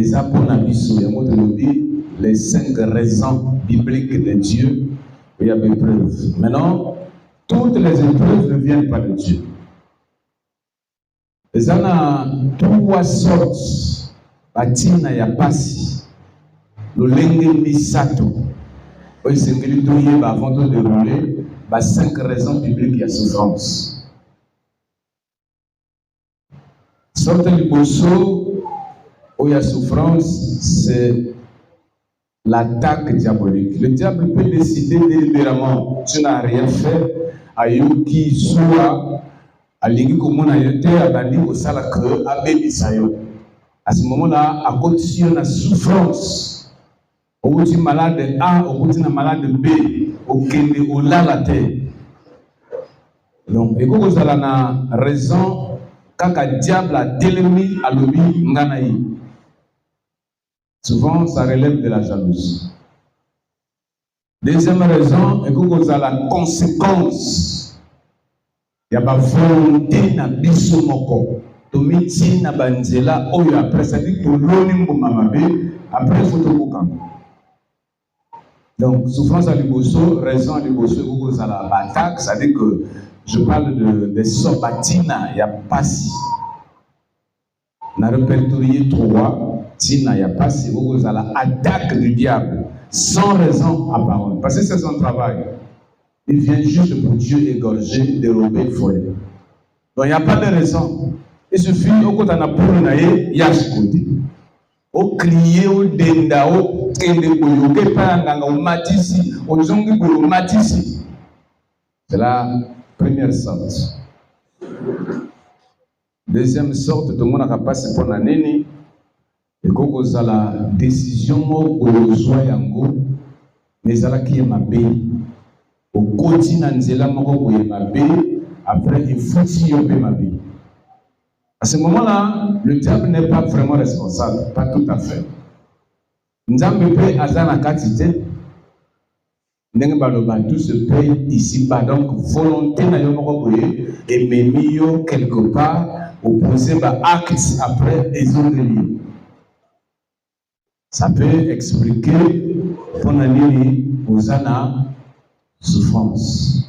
Et ça, pour Nabiso, il y a les 5 raisons bibliques de Dieu, il y a des preuves. Maintenant, toutes les épreuves ne viennent pas de Dieu. Et ça, a 3 sortes. Batina ya pasi. Le lengue misato. Oui, c'est que nous devons avant de dérouler 5 raisons bibliques de souffrance. Sorte du bosso où il y a souffrance, c'est l'attaque diabolique. Le diable peut décider délibérément, tu n'as rien fait, à Yuki, soit à l'Igi comme on a été, à Bandi, au Salakre, à Bébisayo. À ce moment-là, à cause de la souffrance, au bout du malade A, au bout du malade B, au Kende, au Lalate. Donc, et vous avez la raison. Quand le diable a délémé à l'obi nganaï, souvent ça relève de la jalousie. Deuxième raison, et que vous avez la conséquence. Il y a la volonté na biso moko. Tomiti na banzela oyo après ça dit to loni mbomamabe après photo kokanga. Donc souffrance à liboso, raison à liboso, vous avez la attaque, ça dit que je parle de Sobatina, il n'y a pas si. On a répertorié 3, Tina, il n'y a pas si. Vous avez l'attaque du diable, sans raison apparente. Parce que c'est son travail. Il vient juste pour Dieu égorger, dérober, voler. Donc il n'y a pas de raison. Il suffit, au côté de la poule, il y a ce côté. Au crier, au denda, au kende, au kepanga, au matisi, au zongi, au matisi. C'est la première sorte. Deuxième sorte, tout le monde n'a pas passé pour la nene. Et quand vous avez la décision, vous avez yango, mais ça qui est ma bé. Au quotidien, vous avez ma bé. Après, il faut que ma bé. À ce moment-là, le diable n'est pas vraiment responsable, pas tout à fait. Nous avons fait la quantité. Tout se paye ici-bas. Donc, volonté et même quelque part, opposer acte après les autres. Ça peut expliquer qu'on a dit aux ana souffrance.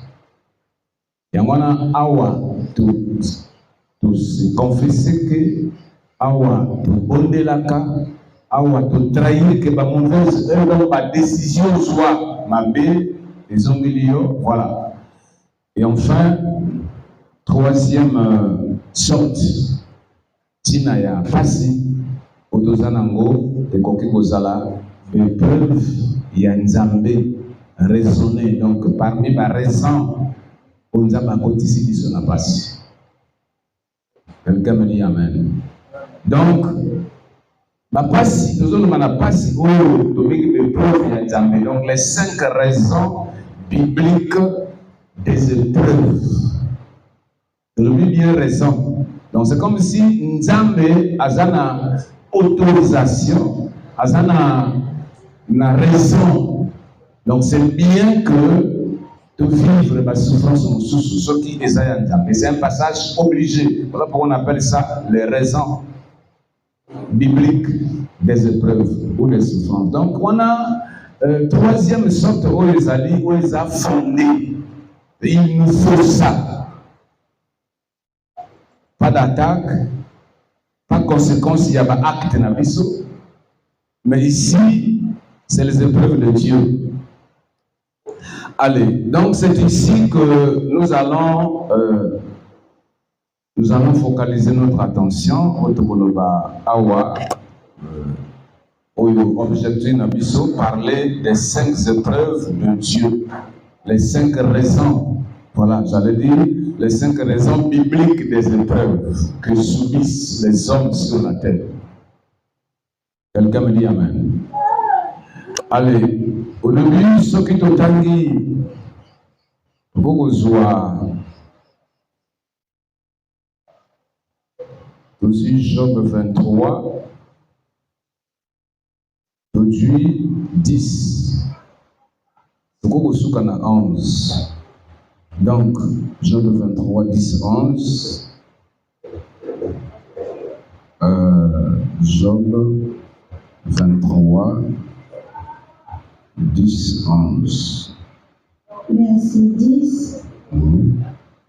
Il y a un awa tout se confesser que awa tout bonner la cas, awa tout trahir que ma mauvaise ma décision soit ma bé, les ombilio, voilà. Et enfin, troisième sorte, Tinaya Fassi, Odozanango, et Kokikozala, épreuve, Yanzambe, raisonner. Donc, parmi ma raison, on a ma côté qui sont passé. Quelqu'un me dit Amen. Donc, ma passe, nous avons ma passe, donc les 5 raisons bibliques des épreuves. Vous avez bien raison. Donc, c'est comme si Nzambe a une autorisation, a une raison. Donc, c'est bien que de vivre la souffrance sous ce qui est Nzambe. C'est un passage obligé. Voilà pourquoi on appelle ça les raisons bibliques des épreuves ou des souffrances. Donc, on a troisième sorte où ils ont fondé. Il nous faut ça. Pas d'attaque, pas de conséquence, il y a pas acte dans le mais ici, c'est les épreuves de Dieu. Allez, donc c'est ici que nous allons focaliser notre attention au Tokoloba Awa, au objectif Nabiso, parler des 5 épreuves de Dieu, les 5 raisons, voilà, j'allais dire, les 5 raisons bibliques des épreuves que subissent les hommes sur la terre. Quelqu'un me dit Amen. Allez, au début, ce qui est tangi, beaucoup joie. Aussi, Job 23, aujourd'hui 10. Beaucoup soukana 11. Donc, Job 23, 10, 11. Job 23, 10, 11. Verset 10.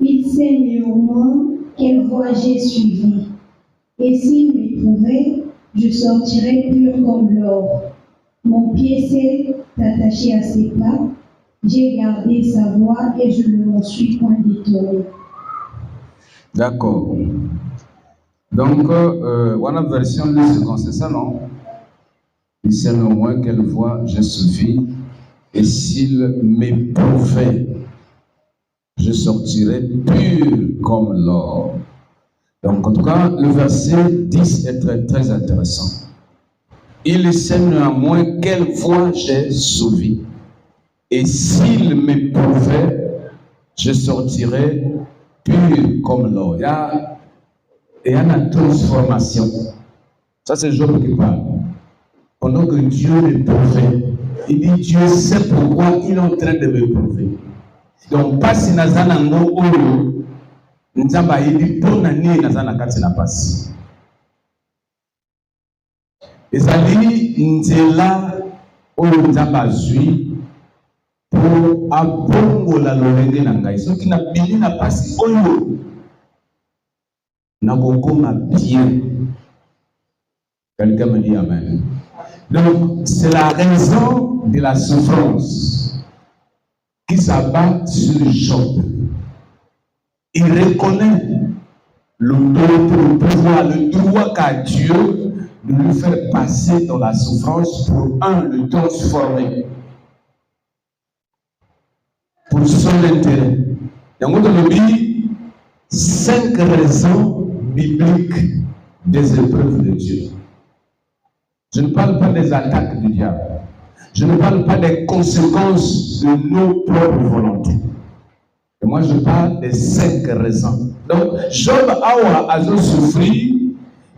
Il sait néanmoins quelle voie j'ai suivie. Et s'il m'éprouvait, je sortirais pur comme l'or. Mon pied s'est attaché à ses pas. J'ai gardé sa voie et je ne m'en suis point détourné. D'accord. Donc, voilà la version de second, c'est ça, non? Il sait néanmoins quelle voie j'ai suivi. Et s'il m'éprouvait, je sortirai pur comme l'or. Donc, en tout cas, le verset 10 est très, très intéressant. Il sait néanmoins quelle voie j'ai suivi. Et s'il m'éprouvait, je sortirai pur comme l'or. Il y a une transformation. Ça, c'est Job qui parle. Pendant que Dieu m'éprouvait, il dit Dieu sait pourquoi il est en train de m'éprouver. Donc, pas si nazanango oyo, nzamba il dit pour nani nazanakati na passe. Ezali nzela oyo nzamba zui pour abongola lolenge na ngai. Soki na bili na passe oyo nakokoma bien. Quelqu'un me dit amen. Donc, c'est la raison de la souffrance qui s'abat sur Job. Il reconnaît le pouvoir, le droit qu'a Dieu de lui faire passer dans la souffrance pour le transformer. Pour son intérêt. Donc, on a dit 5 raisons bibliques des épreuves de Dieu. Je ne parle pas des attaques du diable. Je ne parle pas des conséquences de nos propres volontés. Et moi, je parle des 5 raisons. Donc, Job a souffert,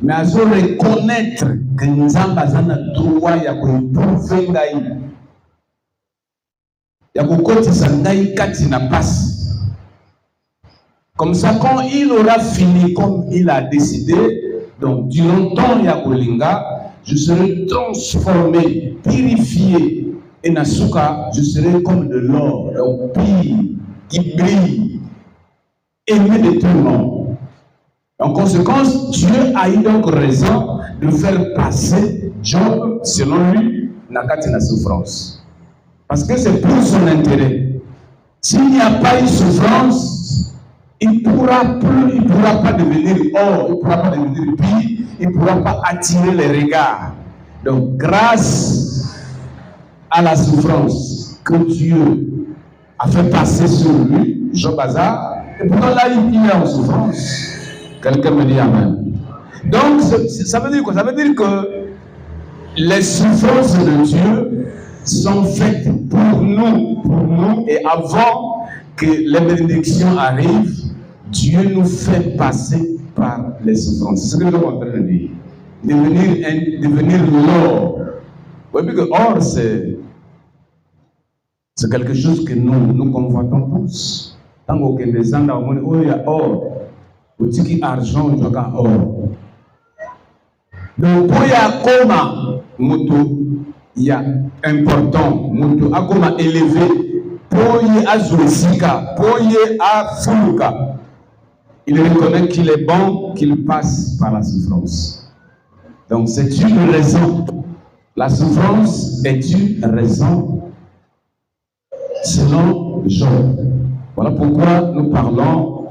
mais a reconnaître que nous avons un droit à éprouver ngai. Ya kokotisa ngai kati na passe. Comme ça, quand il aura fini comme il a décidé, donc du longtemps ya kolinga, je serai transformé, purifié, et nasuka, je serai comme de l'or, donc pire, qui brille, aimé de tout le monde. En conséquence, Dieu a eu donc raison de faire passer Job, selon lui, nakati na souffrance. Parce que c'est pour son intérêt. S'il n'y a pas eu souffrance, il ne pourra pas devenir or, il ne pourra pas devenir pire, il ne pourra pas attirer les regards. Donc, grâce à la souffrance que Dieu a fait passer sur lui, Job Hazard, et pourtant là, il est en souffrance. Quelqu'un me dit amen. Donc, ça veut dire quoi? Ça veut dire que les souffrances de Dieu sont faites pour nous, et avant que les bénédictions arrivent, Dieu nous fait passer par les souffrances. C'est ce que nous sommes en train de dire. Devenir l'or. Vous voyez que or, c'est quelque chose que nous convoitons tous. Tant que les gens dans le monde, il y a or. Au tiki argent, il y a or. Donc, pour y avoir il y a important, mutu akoma élevé, pour y azouisika, pour y afuluka. Il reconnaît qu'il est bon, qu'il passe par la souffrance. Donc c'est une raison. La souffrance est une raison selon Job. Voilà pourquoi nous parlons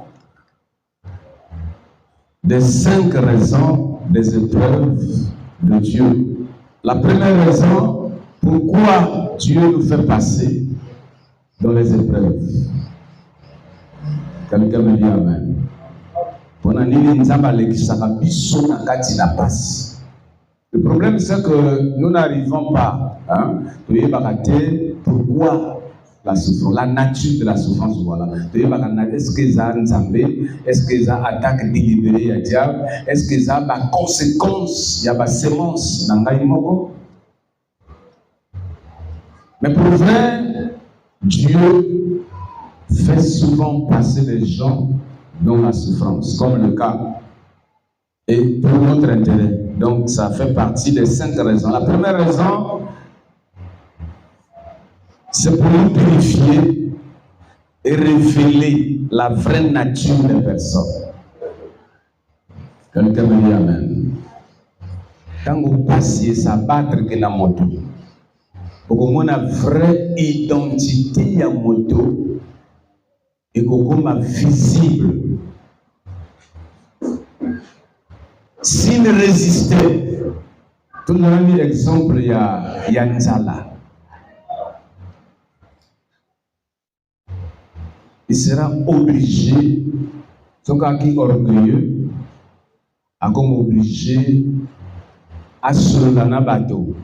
des 5 raisons des épreuves de Dieu. La première raison, pourquoi Dieu nous fait passer dans les épreuves. Quelqu'un me dit amen. Le problème, c'est que nous n'arrivons pas à pourquoi la souffrance, la nature de la souffrance, voilà. Est-ce que ça est-ce que ça attaque délibérée à diable? Est-ce que ça a des conséquences? Il y a des sémences dans le monde. Mais pour vrai, Dieu fait souvent passer les gens dans la souffrance, comme le cas et pour notre intérêt. Donc, ça fait partie des 5 raisons. La première raison, c'est pour nous purifier et révéler la vraie nature des personnes. Quelqu'un me dit Amen. Quand vous passez, ça battre que la moto. Pour qu'on ait la vraie identité à moto et qu'on soit visible. S'il résistait, tout le monde a mis l'exemple, il y a Nzala. Il sera obligé, son cas qui est orgueilleux, à comme obligé à se rendre dans bateau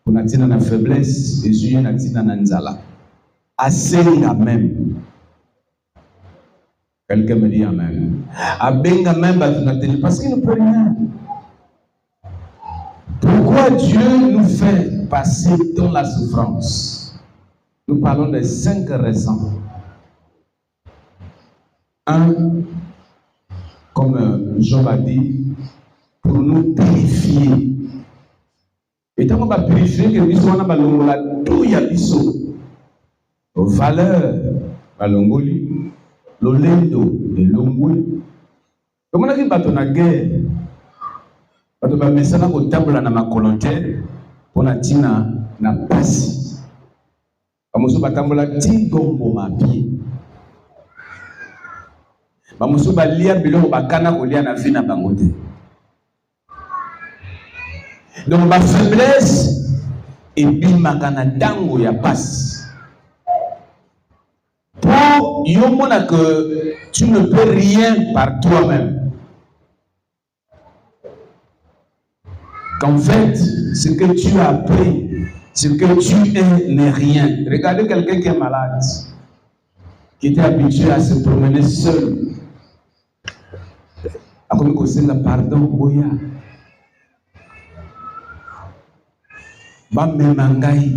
pour n'atteindre la faiblesse et jouer n'atteindre la Nzala. Assez la même. Quelqu'un me dit Amen. Abenga même parce qu'il ne peut rien. Pourquoi Dieu nous fait passer dans la souffrance? Nous parlons des 5 raisons. 1, comme Job a dit, pour nous purifier. Et tant qu'on va purifier, que nous sommes dans la tout y a biso. Valeur, balongoli. L'olendo et l'ongwe. Comme on a dit, bateau na guerre. Bateau ba mesana ko tabla na makolonte pour na tina na pasi. Bamuso batambola tigombo mapi. Bamuso balia biloko bakana kolia na vie na bangote. Donc ba faiblesse et bimaka na tango ya pasi. Pour yomona que tu ne peux rien par toi-même. Qu'en fait, ce que tu as appris, ce que tu es n'est rien. Regardez quelqu'un qui est malade, qui était habitué à se promener seul. À comme conseiller pardon, Oya. Bamemangai.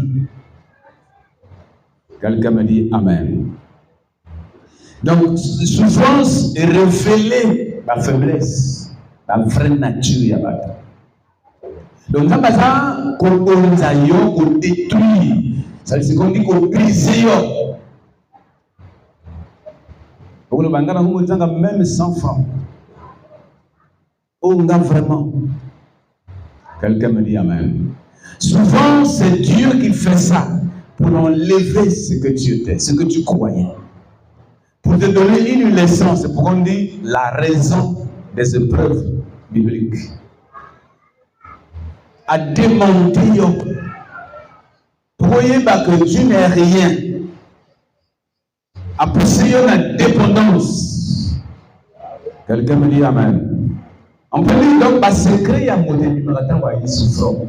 Quelqu'un me dit Amen. Donc, souffrance est révélée la faiblesse, la vraie nature. Donc, quand on détruit, ça veut dire qu'on dit qu'on brise. Même 100 francs. On a vraiment. Quelqu'un me dit Amen. Souvent, c'est Dieu qui fait ça pour enlever ce que tu étais, ce que tu croyais. Pour te donner une leçon, c'est pourquoi on dit la raison des épreuves bibliques. À démonter, pourquoi que tu n'es rien. À pousser la dépendance. Quelqu'un me dit Amen. On peut dire donc, par secret, il y a un modèle qui souffre.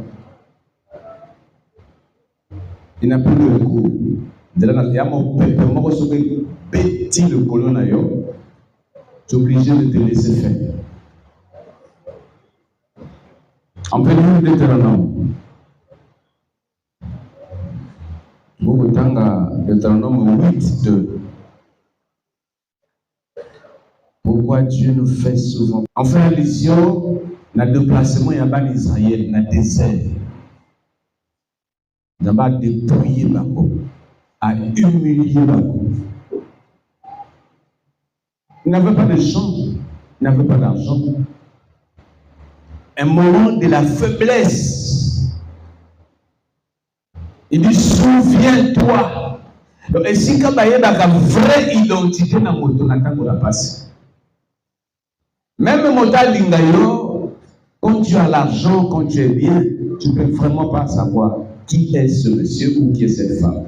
Il n'a plus de recours. Il y a mon peuple, moi, je suis petit le colon, tu es obligé de te laisser faire. On peut lire Deutéronome. Deutéronome 8, 2. Pourquoi Dieu nous fait souvent. En fait, allusion, dans le déplacement, il y a pas d'Israël, dans le désert. Il y a pas dépouiller Bako, à humilier Bako. Il n'avait pas de champ, il n'avait pas d'argent. Un moment de la faiblesse. Il dit, souviens-toi. Et si il y a une vraie identité dans moto, on a passé. Même moto lingayo, quand tu as l'argent, quand tu es bien, tu ne peux vraiment pas savoir qui est ce monsieur ou qui est cette femme.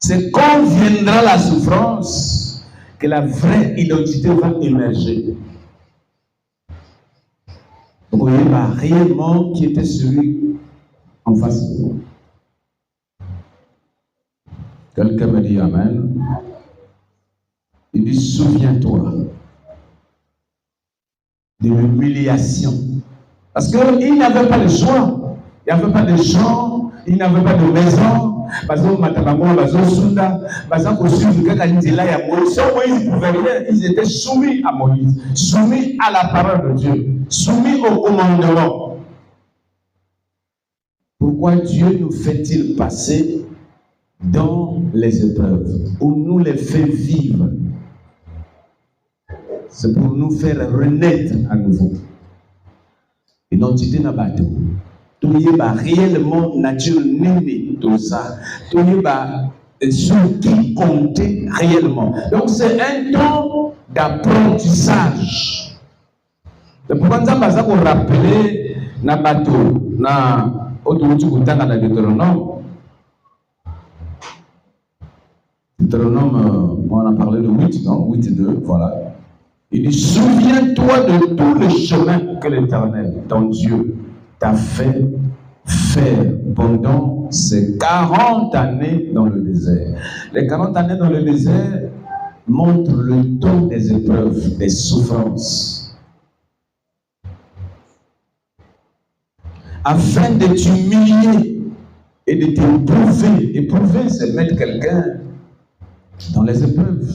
C'est quand viendra la souffrance que la vraie identité va émerger. Donc, vous voyez réellement qui était celui en face de vous. Quelqu'un me dit Amen. Il dit, souviens-toi de l'humiliation. Parce qu'il n'avait pas de choix. Il n'y avait pas de champ, il n'avait pas de maison, Ils étaient soumis à Moïse, soumis à la parole de Dieu, soumis au commandement. Pourquoi Dieu nous fait-il passer dans les épreuves, où nous les fait vivre? C'est pour nous faire renaître à nouveau. Identité n'a pas tout. Tout y est réellement nature née, tout ça. Tout y est ce qui comptait réellement. Donc c'est un temps d'apprentissage. C'est pourquoi nous avons rappelé na bateau, na Deutéronome. Deutéronome, on a parlé de 8, non? 8-2, voilà. Il dit, souviens-toi de tout le chemin que l'Éternel, ton Dieu, t'a fait faire pendant ces 40 années dans le désert. Les 40 années dans le désert montrent le temps des épreuves, des souffrances. Afin de t'humilier et de t'éprouver. Éprouver, c'est mettre quelqu'un dans les épreuves.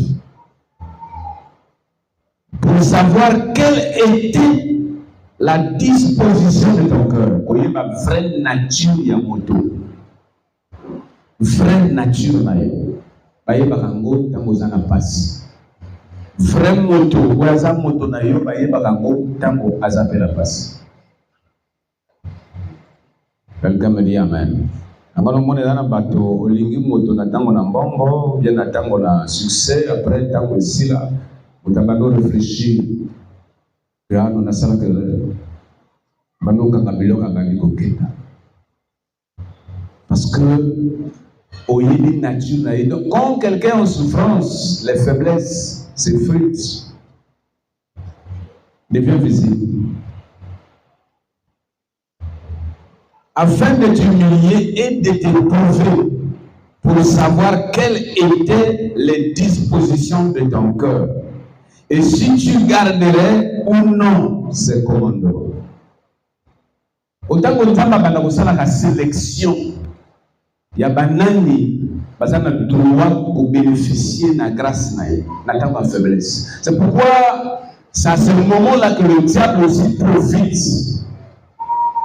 Pour savoir quelle était la disposition de ton cœur. Vous voyez ma vraie nature yamoto. Vraie nature nayo. Baye bakango tango zana pasi. Vraie moto, waza moto nayo baye bakango tango azapela pasi. Quelqu'un me dit amen. Encore on est dans un bateau, olingi moto na tango na mbongo, bien na tango na succès, après tango ici là. Vous avez réfléchi. Parce que quand quelqu'un est en souffrance, les faiblesses, ses fruits deviennent visibles. Afin de t'humilier et de t'éprouver pour savoir quelles étaient les dispositions de ton cœur. Et si tu garderais ou non ces commandements. Autant que tu as la sélection, il y a banani, parce qu'on a le droit de bénéficier de la grâce, de la faiblesse. C'est pourquoi c'est à ce moment-là que le diable aussi profite.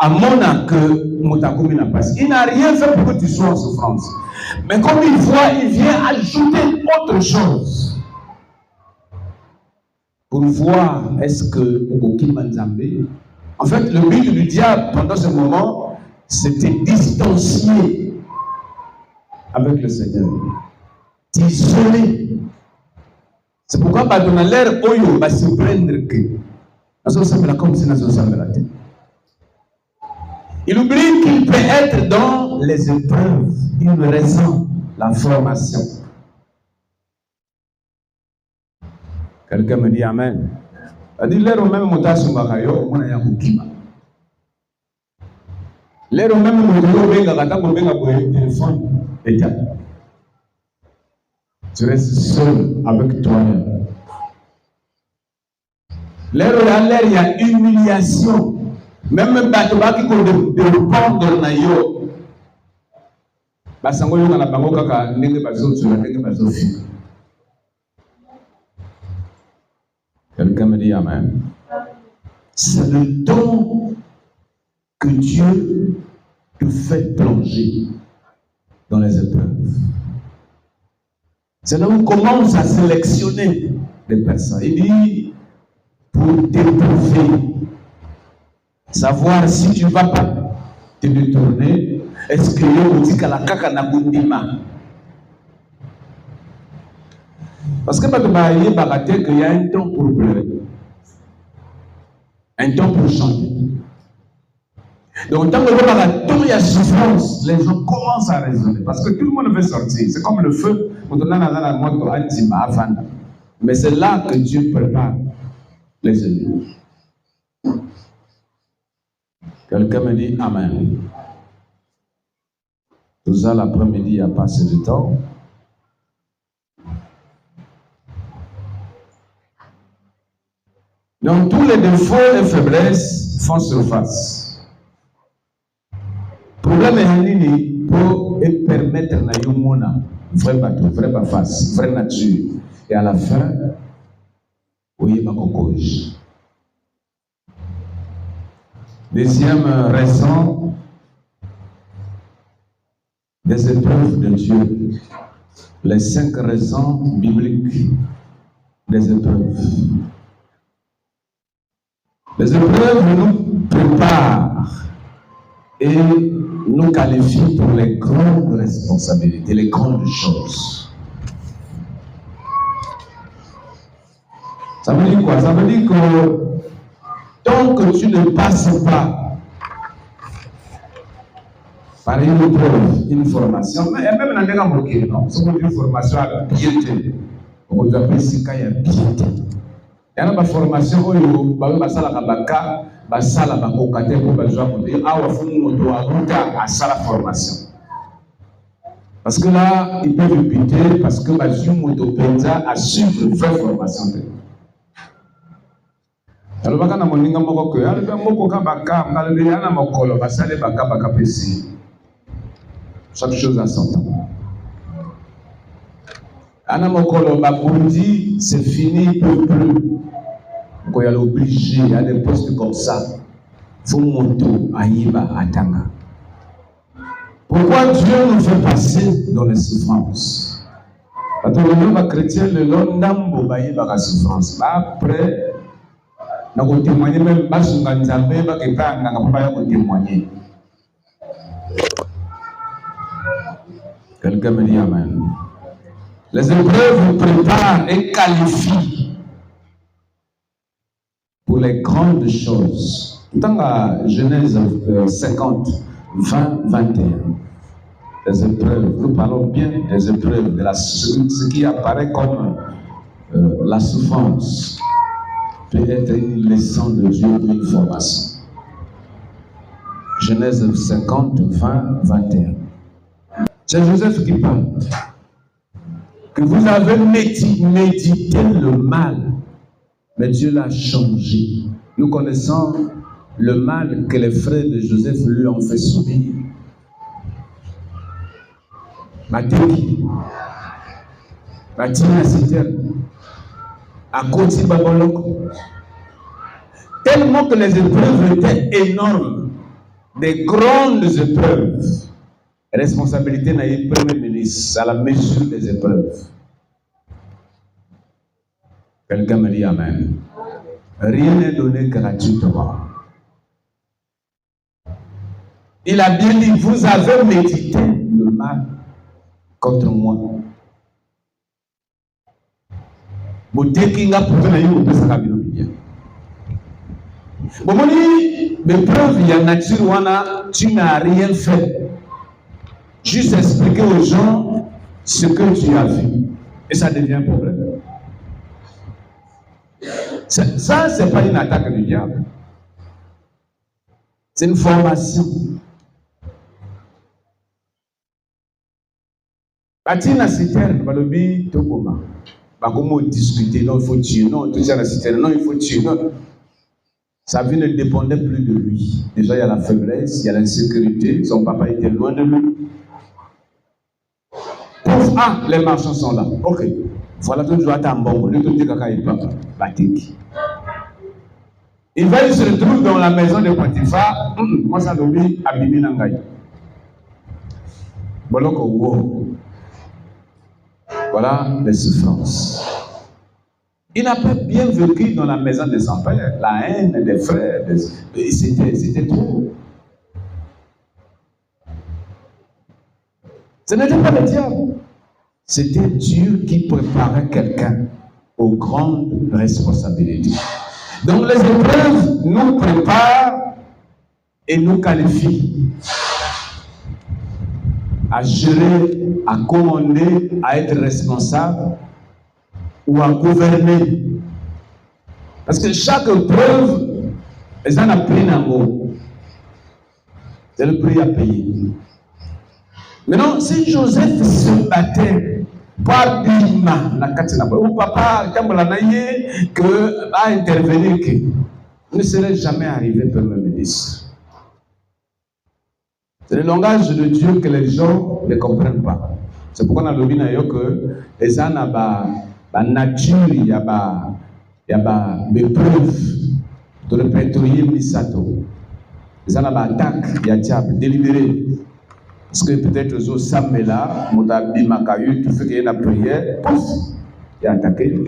À mon âge que Moutakoumi n'a pas. Il n'a rien fait pour que tu sois en souffrance. Mais comme il voit, il vient ajouter autre chose. Pour voir est-ce que en fait, le but du diable pendant ce moment, c'était distancier avec le Seigneur, t'isoler. C'est pourquoi dans l'air oyo va se prendre que comme si il oublie qu'il peut être dans les épreuves, une raison, la formation. Quelqu'un me dit amen. Il dit l'air au même motage makayo, on a un kukima. L'air au même motage benga katako benga pour téléphone état. Tu restes seul avec toi-même. L'air il y a humiliation. Même Batoba qui compte de répondre na yo. Basango yo na bango kaka ndenge bazo sur ndenge bazo fi. Quelqu'un me dit amen. C'est le temps que Dieu te fait plonger dans les épreuves. C'est là où on commence à sélectionner les personnes. Il dit pour t'éprouver. Savoir si tu ne vas pas te détourner, est-ce que tu dis que la kaka na gundima? Parce que il y a un temps pour pleurer, un temps pour chanter. Donc, tant que il y a souffrance, les gens commencent à raisonner. Parce que tout le monde veut sortir. C'est comme le feu. Mais c'est là que Dieu prépare les ennemis. Quelqu'un me dit amen. Tout ça, l'après-midi, il n'y a pas assez de temps. Donc, tous les défauts et faiblesses font surface. Le problème est peut et permettre na yomona vrai bateau, vrai face, vraie nature. Et à la fin, oui, ma cocoge. Deuxième raison, des épreuves de Dieu. Les 5 raisons bibliques des épreuves. Les épreuves nous préparent et nous qualifient pour les grandes responsabilités, les grandes choses. Ça veut dire quoi? Ça veut dire que tant que tu ne passes pas par une épreuve, une formation, mais même dans les cas bloqués, non? C'est une formation à piété. On peut appeler ce cas à piété. Il y a une formation où il y a une sala kabaka, une sala bakokate pour les gens qui ont la formation. Parce que là, ils peuvent buter parce que les gens ont suivre une vraie formation. Alors, quand on a chaque chose a son temps. Anamokolo Bakundi, c'est fini, il ne peut plus. Quand il y a l'obligé, il y a des postes comme ça. Il faut monter à Iba, à Tanga. Pourquoi Dieu nous fait passer dans les souffrances? Parce que le monde chrétien, le long d'ambo, il y a la souffrance. Après, on a témoigné même pas sur Ganzambe, on a témoigné. Quelqu'un me dit Amen. Les épreuves vous préparent et qualifient pour les grandes choses. Dans la Genèse 50, 20, 21, les épreuves, nous parlons bien des épreuves, de ce qui apparaît comme la souffrance peut être une leçon de Dieu ou une formation. Genèse 50, 20, 21. C'est Joseph qui parle. Que vous avez médité le mal, mais Dieu l'a changé. Nous connaissons le mal que les frères de Joseph lui ont fait subir. Mateki, Batina Citerne, à Koti Baboloko. Tellement que les épreuves étaient énormes, des grandes épreuves. Responsabilité n'a eu premier ministre à la mesure des épreuves. Quelqu'un me dit Amen. Rien n'est donné gratuitement. Il a bien dit, vous avez médité le mal contre moi. L'épreuve, il y a nature, tu n'as rien fait. Juste expliquer aux gens ce que tu as vu. Et ça devient un problème. Ça, ce n'est pas une attaque du diable. C'est une formation. Batina citerne, balobi tokoma. Bakomo discuter, non, il faut tuer, non, tout ça la citerne, non, il faut tuer, non. Sa vie ne dépendait plus de lui. Déjà, il y a la faiblesse, il y a l'insécurité, son papa était loin de lui. Ah, les marchands sont là. Ok. Voilà que je dois t'embaucher. Il va, il se retrouve dans la maison de Potiphar. Moi, ça l'oublie, Abimi Nangaï. Voilà les souffrances. Il n'a pas bien vécu dans la maison de son père. La haine des frères, c'était trop. Ce n'était pas le diable. C'était Dieu qui préparait quelqu'un aux grandes responsabilités. Donc les épreuves nous préparent et nous qualifient à gérer, à commander, à être responsable ou à gouverner. Parce que chaque épreuve, ils en ont pris un mot. C'est le prix à payer. Maintenant, si Joseph se battait, pas bima na katina ou papa kambalanaye que va intervenir que ne serait jamais arrivé premier ministre. C'est le langage de Dieu que les gens ne comprennent pas. C'est pourquoi on a dit que les gens ont la nature, il y a des preuves de répertorier Misato. Les gens ont l'attaque, il y a diable, délibéré. Parce que peut-être les autres samedi là, Moutabi Makayu, tout fait qu'il y a une prière, pouf, il a attaqué.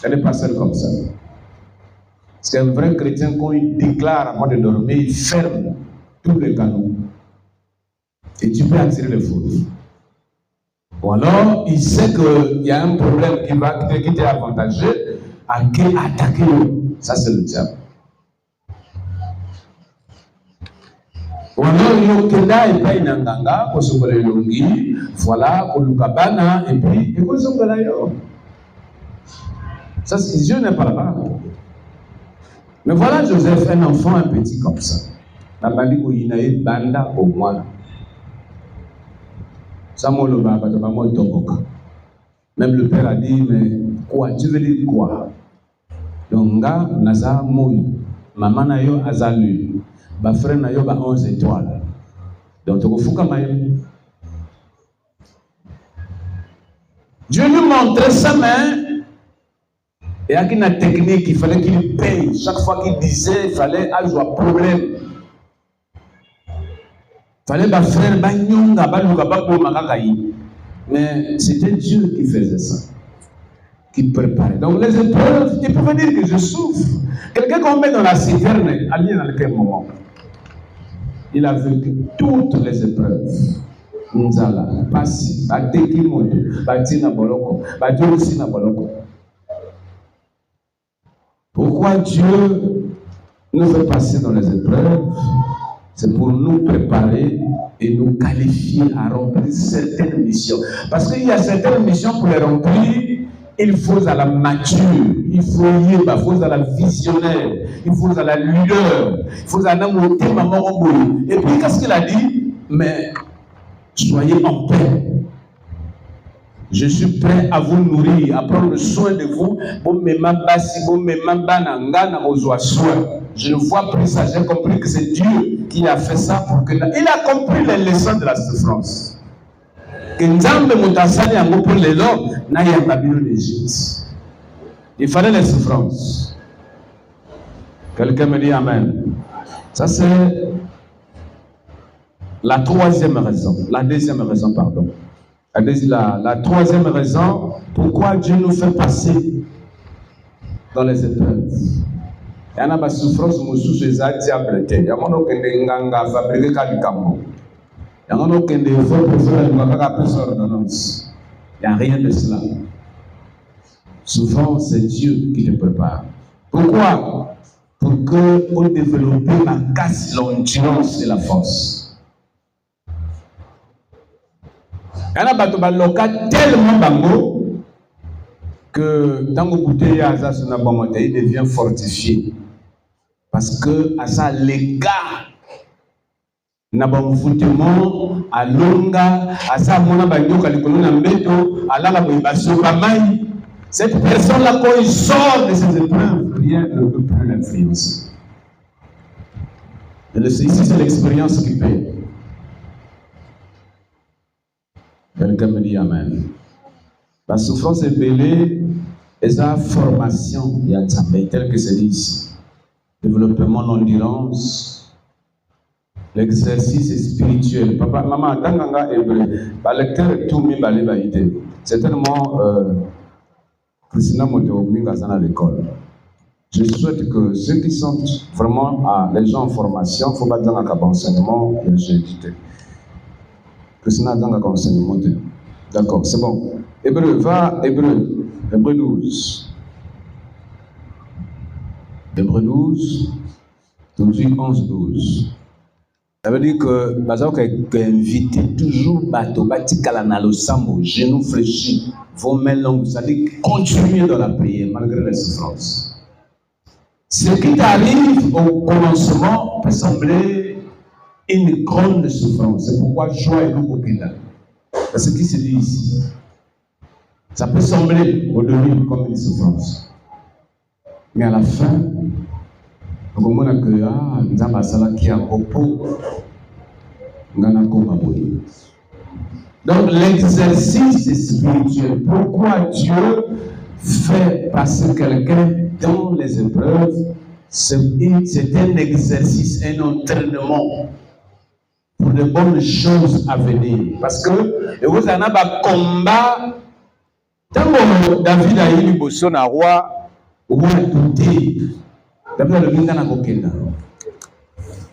Elle n'est pas seule comme ça. Parce qu'un vrai chrétien, quand il déclare avant de dormir, il ferme tous les canaux. Et tu peux attirer les fautes. Ou alors, il sait qu'il y a un problème qui t'est avantageux, à qui attaquer. Ça, c'est le diable. Ou alors, il y a un et pas une anganga, pour se faire longi, voilà, pour le cabana, et puis, et pour se faire yo. Ça, Dieu n'est pas là-bas. Mais voilà Joseph, un enfant, un petit comme ça. La bandi où il y a une banda au moins. Même le père a dit, mais quoi, tu veux dire quoi? Donc, gars, naza moui, maman na yo azalu, ba frère na yo ba 11 étoiles. Donc, tu faut comme Dieu lui montrait sa main. Et il y a une technique, il fallait qu'il paye. Chaque fois qu'il disait, il fallait avoir un problème. Il fallait que frère Banyonga, mais c'était Dieu qui faisait ça, qui préparait. Donc les épreuves, il pouvait dire que je souffre. Quelqu'un qu'on met dans la citerne, allez dans quel moment? Il a vécu toutes les épreuves. Nzala, Passi, Bateki Moto, Batina Boloko, Badjorosina Boloko. Pourquoi Dieu nous fait passer dans les épreuves? C'est pour nous préparer et nous qualifier à remplir certaines missions. Parce qu'il y a certaines missions pour les remplir, il faut à la mature, il faut à la visionnaire, il faut à la leader, il faut à la montée maman. Et puis qu'est-ce qu'il a dit? Mais soyez en paix. Je suis prêt à vous nourrir, à prendre soin de vous. Je ne vois plus ça, j'ai compris que c'est Dieu qui a fait ça pour que... Il a compris les leçons de la souffrance. Il fallait les souffrances. Quelqu'un me dit Amen. Ça c'est la troisième raison. La deuxième raison, pardon. La troisième raison, pourquoi Dieu nous fait passer dans les épreuves. Il y a une souffrance, il y a diable. Il y a un fabriqué Kalikambo. Il y a un ordonnance. Il n'y a rien de cela. Souvent, c'est Dieu qui te prépare. Pourquoi? Pour qu'on développe la casse, l'endurance et la force. Il y a un local tellement bango que dans le bouteille, il devient fortifié. Parce que à ça, les gars, n'a pas foutement à longa, à ça, mon abagno, à l'école, à la cette personne-là, quand il sort de ses épreuves, rien ne peut plus l'influencer. Ici, c'est l'expérience qui paye. Quelqu'un me dit Amen. La souffrance est belée et sa formation, il y a tel que c'est dit ici. Développement d'endurance, l'exercice spirituel. Papa, maman, tanganga hébreu, lecteur tout mi balé baïté. C'est tellement Christina Moteominga à l'école. Je souhaite que ceux qui sont vraiment les gens en formation, il ne faut pas dire qu'à enseignement, j'ai édité. Christina dans enseignement. D'accord, c'est bon. Hébreu 12. Hébreu 12, aujourd'hui 11-12. Ça veut dire que Bazak est invité toujours bateau, batikalana le sambo, genoux fléchis, vos mains longues. Ça veut dire continuer dans la prière malgré les souffrances. Ce qui t'arrive au commencement peut sembler une grande souffrance. C'est pourquoi joie est beaucoup plus là. C'est ce qui se dit ici. Ça peut sembler au début comme une souffrance. Mais à la fin, on comprend que nous avons qui a repos. Donc l'exercice spirituel, pourquoi Dieu fait passer quelqu'un dans les épreuves, c'est un exercice, un entraînement pour de bonnes choses à venir. Parce que vous avez un combat. Tant que David a eu le na roi, vous avez douté. David a le bien dans la coquine.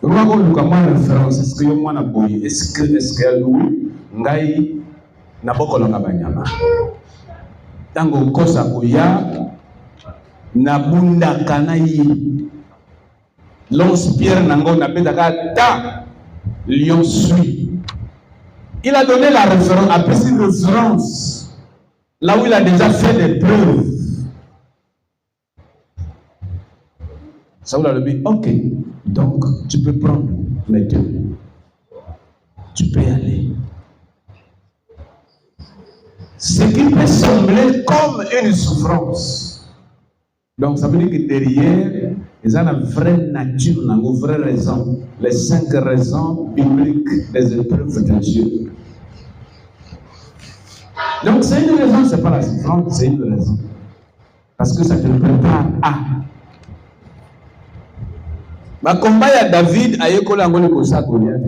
Le roi a eu une référence. Est-ce que moi na boy? Est-ce que lui ngai na bokolonga banyama? Tant que kosa koya na bunda kanayi. Lance Pierre nango na bedaka ta lion suit. Il a donné la référence, après cette référence. Là où il a déjà fait des preuves. Saoul a dit, ok, donc tu peux prendre mes deux. Tu peux y aller. Ce qui peut sembler comme une souffrance. Donc ça veut dire que derrière, ils ont la vraie nature, la vraie raison. Les 5 raisons bibliques des épreuves de Dieu. Donc c'est une raison, c'est pas la souffrance, c'est une raison. Parce que ça te prépare à. Ma combat à David a école en Goliath pour ça Goliath.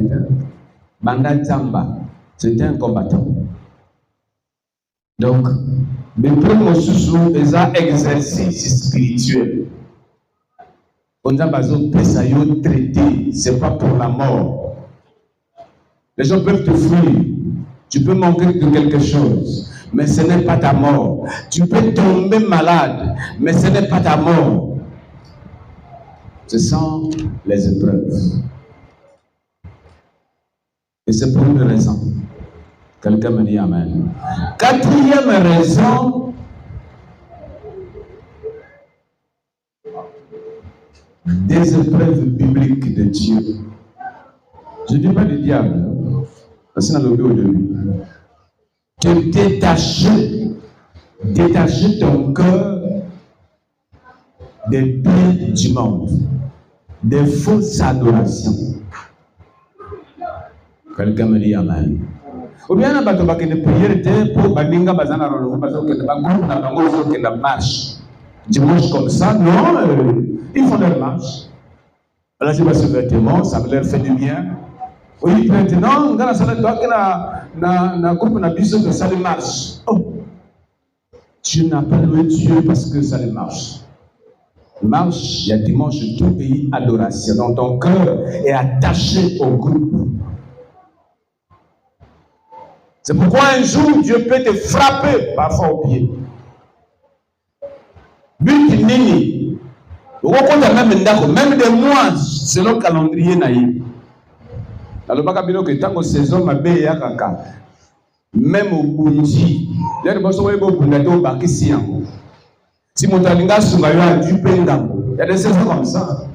Banda Tamba, c'était un combattant. Donc, le premier sous est un exercice spirituel. On a besoin de traiter, c'est pas pour la mort. Les gens peuvent te fuir. Tu peux manquer de quelque chose, mais ce n'est pas ta mort. Tu peux tomber malade, mais ce n'est pas ta mort. Ce sont les épreuves. Et c'est pour une raison. Quelqu'un me dit Amen. 4e raison, des épreuves bibliques de Dieu. Je ne dis pas du diable. Parce qu'on a l'objet au début. Te détacher ton cœur des biens du monde, des fausses adorations. Quelqu'un me dit Amen. Ou bien on a besoin de prière pour Baninga Bazana Rolo, parce que la marche. Dimanche comme ça, non, ils font leur marche. Alors je vais sur le vêtement, ça leur fait du bien. Oui, maintenant, dans la salle de toi, na groupe na biso que ça marche. Oh, tu n'as pas loué Dieu parce que ça marche. Marche, il y a dimanche tout pays adoration. Donc ton cœur est attaché au groupe. C'est pourquoi un jour Dieu peut te frapper parfois au pied. But nini, même des mois selon le calendrier naïf. Alors, que tant saison ma ya kaka, même au Bundi, il y a des personnes qui ont bakki siango. Si mon talinga sungayo du pengambo, il y a des saisons comme ça.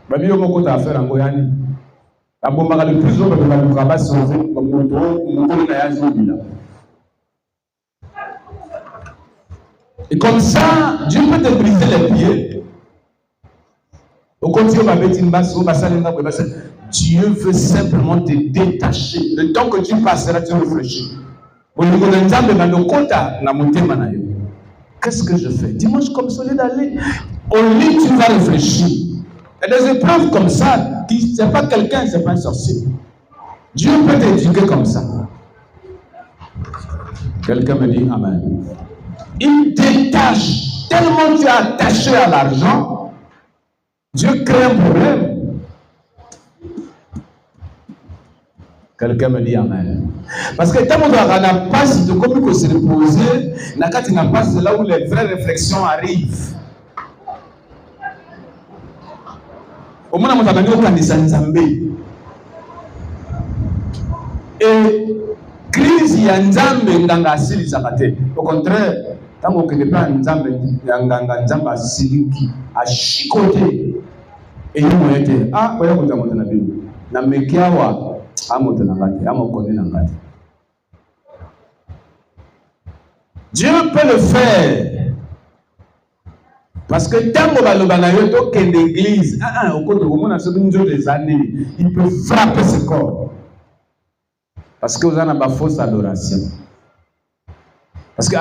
Babi yo moko ta affaire en Goyani. La bombe le plus haut de la travail sauvé, comme mon na ya zobila. Et comme ça, Dieu peut te briser les pieds. Au continue ma bêtine basse, au bassin Dieu veut simplement te détacher. Le temps que tu passeras, tu réfléchis. Qu'est-ce que je fais? Dimanche comme ça, d'aller. Au lit, tu vas réfléchir. Il y a des épreuves comme ça. Ce n'est pas quelqu'un, ce n'est pas un sorcier. Dieu peut t'éduquer comme ça. Quelqu'un me dit Amen. Il détache. Tellement tu es attaché à l'argent, Dieu crée un problème. Quelqu'un me dit Amen. Parce que tant qu'on n'a pas si de comment se reposer, n'a pas c'est là où les vraies réflexions arrivent. Au moins, on a dit au Nzambé. Et crise y a Nzambé dans la sili sabate. Au contraire, tant qu'on ne pas Nzambé, Nzambé a siliki, a chicoté. Et il m'a été, ah, voyons qu'on a monté la Bible. Na mekiawa. Dieu peut le faire. Parce que tant que l'église, des années, il peut frapper ce corps. Parce que vous avez une fausse adoration. Parce que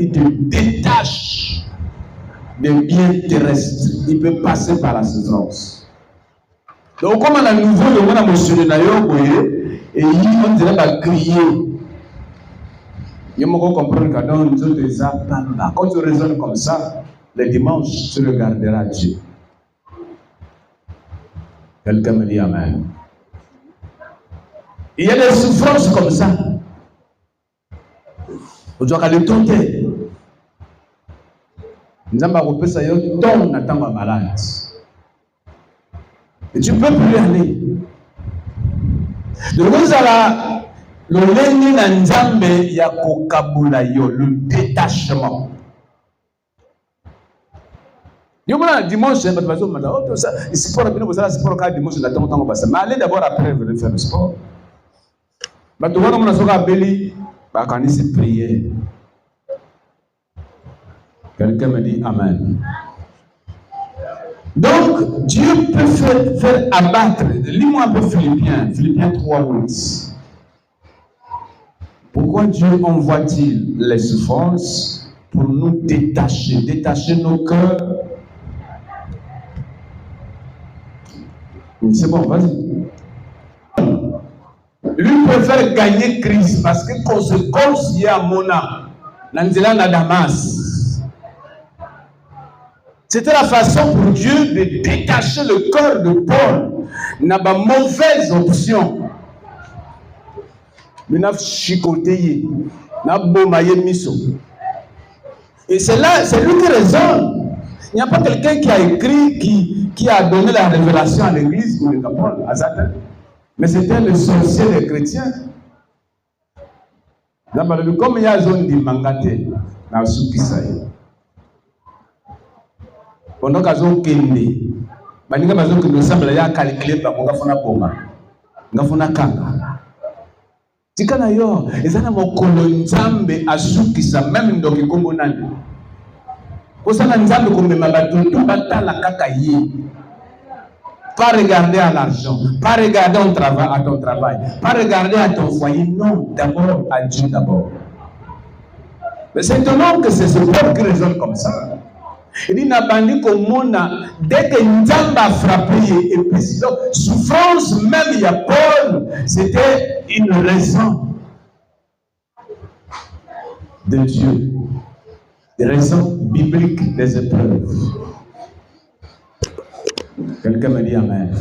il te détache des biens terrestres. Il peut passer par la souffrance. Donc, comme on a nouveau, on a monsieur et on dirait pas crier. Il faut comprendre que quand tu raisonnes comme ça, les dimanches, tu regarderas Dieu. Quelqu'un me dit Amen. Il y a des souffrances comme ça. On doit aller tenter. Nous avons ça ton attend malade. Et tu ne peux plus aller. Donc vous allez le leni na nzambe ya kokabula yo, le détachement. Yomana dimanche, c'est pas oh ça, sport bino bosala sport ka dimanche na tango basa. Mais allez d'abord après venir faire le sport. Ba to wana mona soka beli ba kanisi prier. Quelqu'un me dit amen. Donc Dieu peut faire abattre. Lis-moi un peu Philippiens 3:8. Pourquoi Dieu envoie-t-il les souffrances? Pour nous détacher nos cœurs. C'est bon, vas-y. Lui préfère gagner Christ parce que conséquence il y a Mona, Nanzela na Damas. C'était la façon pour Dieu de détacher le cœur de Paul. N'a pas mauvaise option. Et c'est là, c'est lui qui raisonne. Il n'y a pas quelqu'un qui a écrit, qui a donné la révélation à l'église pour les apôtres, à Satan. Mais c'était le sorcier des chrétiens. Comme il y a une zone de Mangate, dans le Soukisaï. Pendant qu'ils ont kende, baninga bazo kende semble ya calculer ba monga fona poma. Nga fona kanga. Tikana yo, ezana mokolo nzambe asukisa même ndoki kombo nani. Kosana nzambe komema batuntu batala kaka ye. Pas regarder à l'argent, pas regarder à ton travail, pas regarder à ton foyer, non, d'abord à Dieu d'abord. Mais c'est étonnant que c'est ce peuple qui raisonne comme ça. Il dit n'abandonne qu'au monde, dès que Nzamba a frappé, et puis donc, souffrance, même il y a Paul, c'était une raison de Dieu, des raisons bibliques des épreuves. Quelqu'un me dit Amen.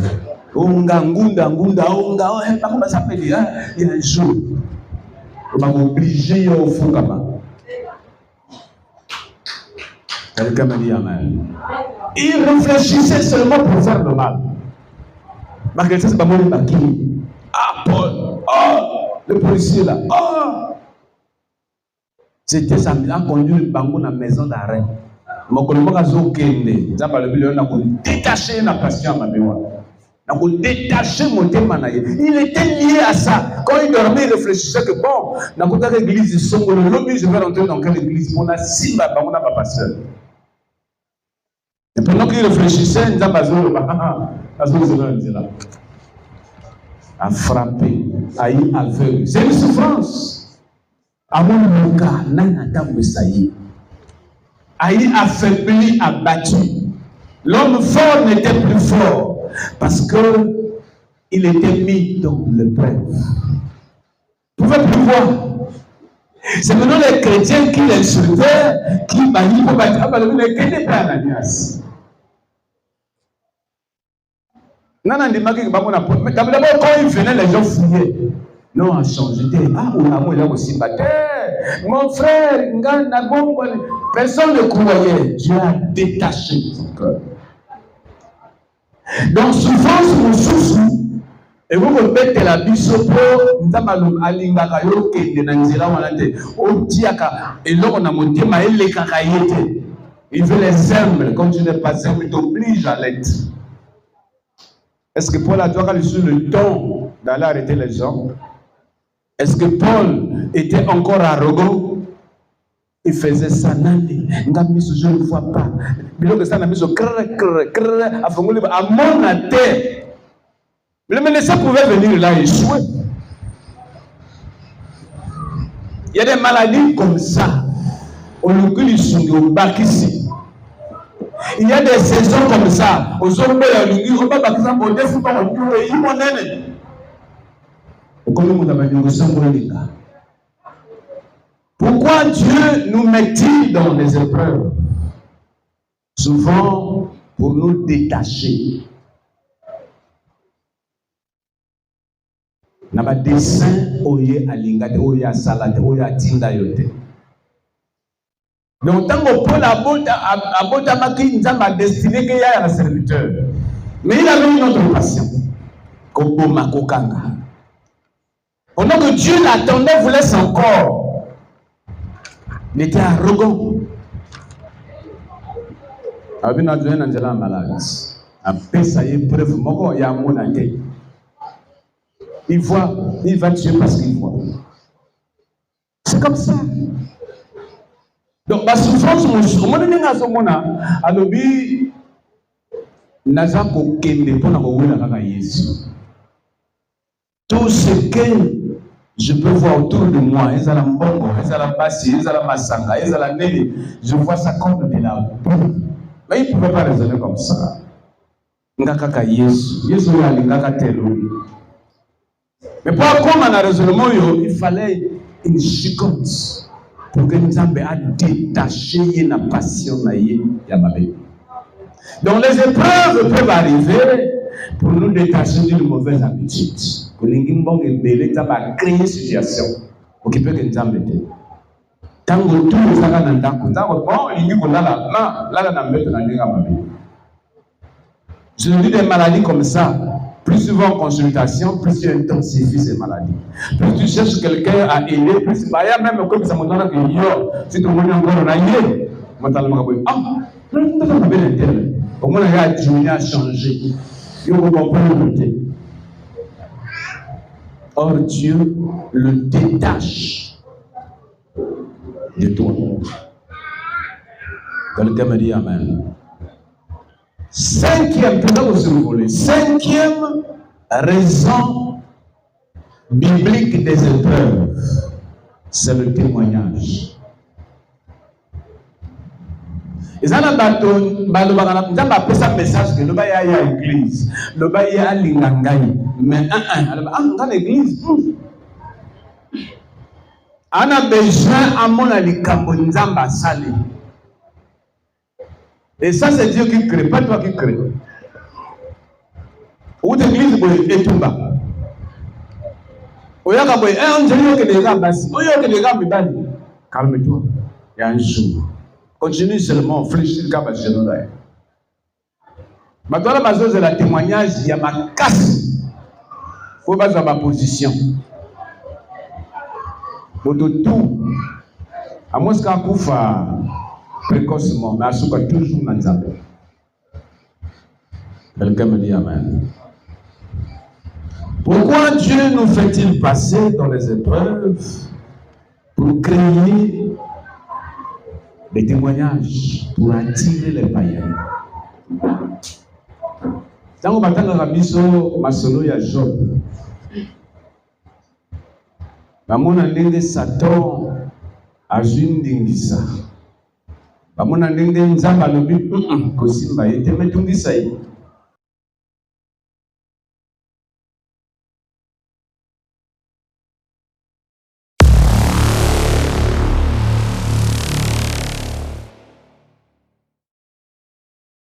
Onga, ngunda, comment ça s'appelle? Il y a un jour, on va m'obliger au Fukama. Quelqu'un me dit Amen. Il réfléchissait seulement pour faire le mal. Malgré ça, c'est pas mon baki. Ah, Paul. Oh, le policier là. Oh. C'était ça. Il a conduit le bango dans la maison d'arrêt. Mon collègue a zokende. Ça va le milieu. On a détaché la passion à ma mémoire. On a détaché mon thème. Il était lié à ça. Quand il dormait, il réfléchissait que bon, dans l'église, ils sont le lobby, je vais rentrer dans quelle église. On a six babas, on n'a pas pasteur. Et pendant qu'il réfléchissait, il a frappé, a eu aveugle. C'est une souffrance. A eu affaibli, abattu. L'homme fort n'était plus fort parce qu'il était mis dans l'épreuve. Vous pouvez plus voir. C'est maintenant les chrétiens qui l'insultaient, qui bannissaient pour battre. D'abord, quand il venait, les gens fouillaient. Non, a changé. Ah, il a aussi battu. Mon frère, personne ne croyait. Dieu a détaché son cœur. Donc, souffrance, mon souffle. Et vous mettez la bisopo, nous avons alingaka yo kende na nzela wana te. Otiaka et là on a monté ma ele kakayete. Il veut les humbles. Quand tu n'es pas humble, il t'oblige à l'être. Est-ce que Paul a reçu le temps d'aller arrêter les gens? Est-ce que Paul était encore arrogant? Il faisait ça, Nani. Je ne vois pas. Il ça, à mon terre. Le médecin pouvait venir là et échouer. Il y a des maladies comme ça. Il y a des saisons comme ça. Pourquoi Dieu nous met-il dans les épreuves? Souvent pour nous détacher. Naba dessin oye alingate oye asalate oye atinda yote. Donc tant que Paul abota maki nzamba destiné que ya la serviteur. Mais il avait une autre passion. Koboma kokanga. Pendant que Dieu l'attendait, voulait son corps. Il était arrogant. Abina Dieu n'angela malade. Après ça y est preuve moko ya mona te. Il voit, il va tuer parce qu'il voit. C'est comme ça. Donc, la souffrance, tout ce que je peux voir autour de moi, je vois ça comme de la boue. Mais il ne pouvait pas raisonner comme ça. Mais pour comme un raisonnement, il fallait une chicotte pour que nous ayons détaché la passion. Donc les épreuves peuvent arriver pour nous détacher d'une mauvaise habitude. Pour nous créer une situation qui peut nous embêter. Tant que tout nous a je dis des maladies comme ça. Plus souvent en consultation, plus tu intensifies ces maladies. Plus tu cherches quelqu'un à aider, plus il y a même comme ça, si tu veux encore en ailleurs, au moins il y a changé. Il faut comprendre. Or Dieu le détache de toi. Quelqu'un me dit Amen. Cinquième raison biblique des épreuves, c'est le témoignage. Et ça, on appelle ça message que le bail à l'église, le bail à l'ingangaï, mais dans l'église, on a besoin à mon alikambonzamba salé. Et ça, c'est Dieu qui crée, pas toi qui crée. Ou l'église est tout bas. Calme-toi. Il y a un jour. Continue seulement, fléchir le cap à genoux. Maintenant, la base de la témoignage, il y a ma casse. Il faut pas dans ma position. Pour tout, à moins qu'un coup précocement, mais à ce que toujours dans Nzambe. Quelqu'un me dit Amen. Pourquoi Dieu nous fait-il passer dans les épreuves? Pour créer des témoignages, pour attirer les païens. Quand on attend la mission, ma solo ya Job. Maman a dit Satan a une dingisa. Maman a dit Nzamba lobi kosimba ete metungisa yi.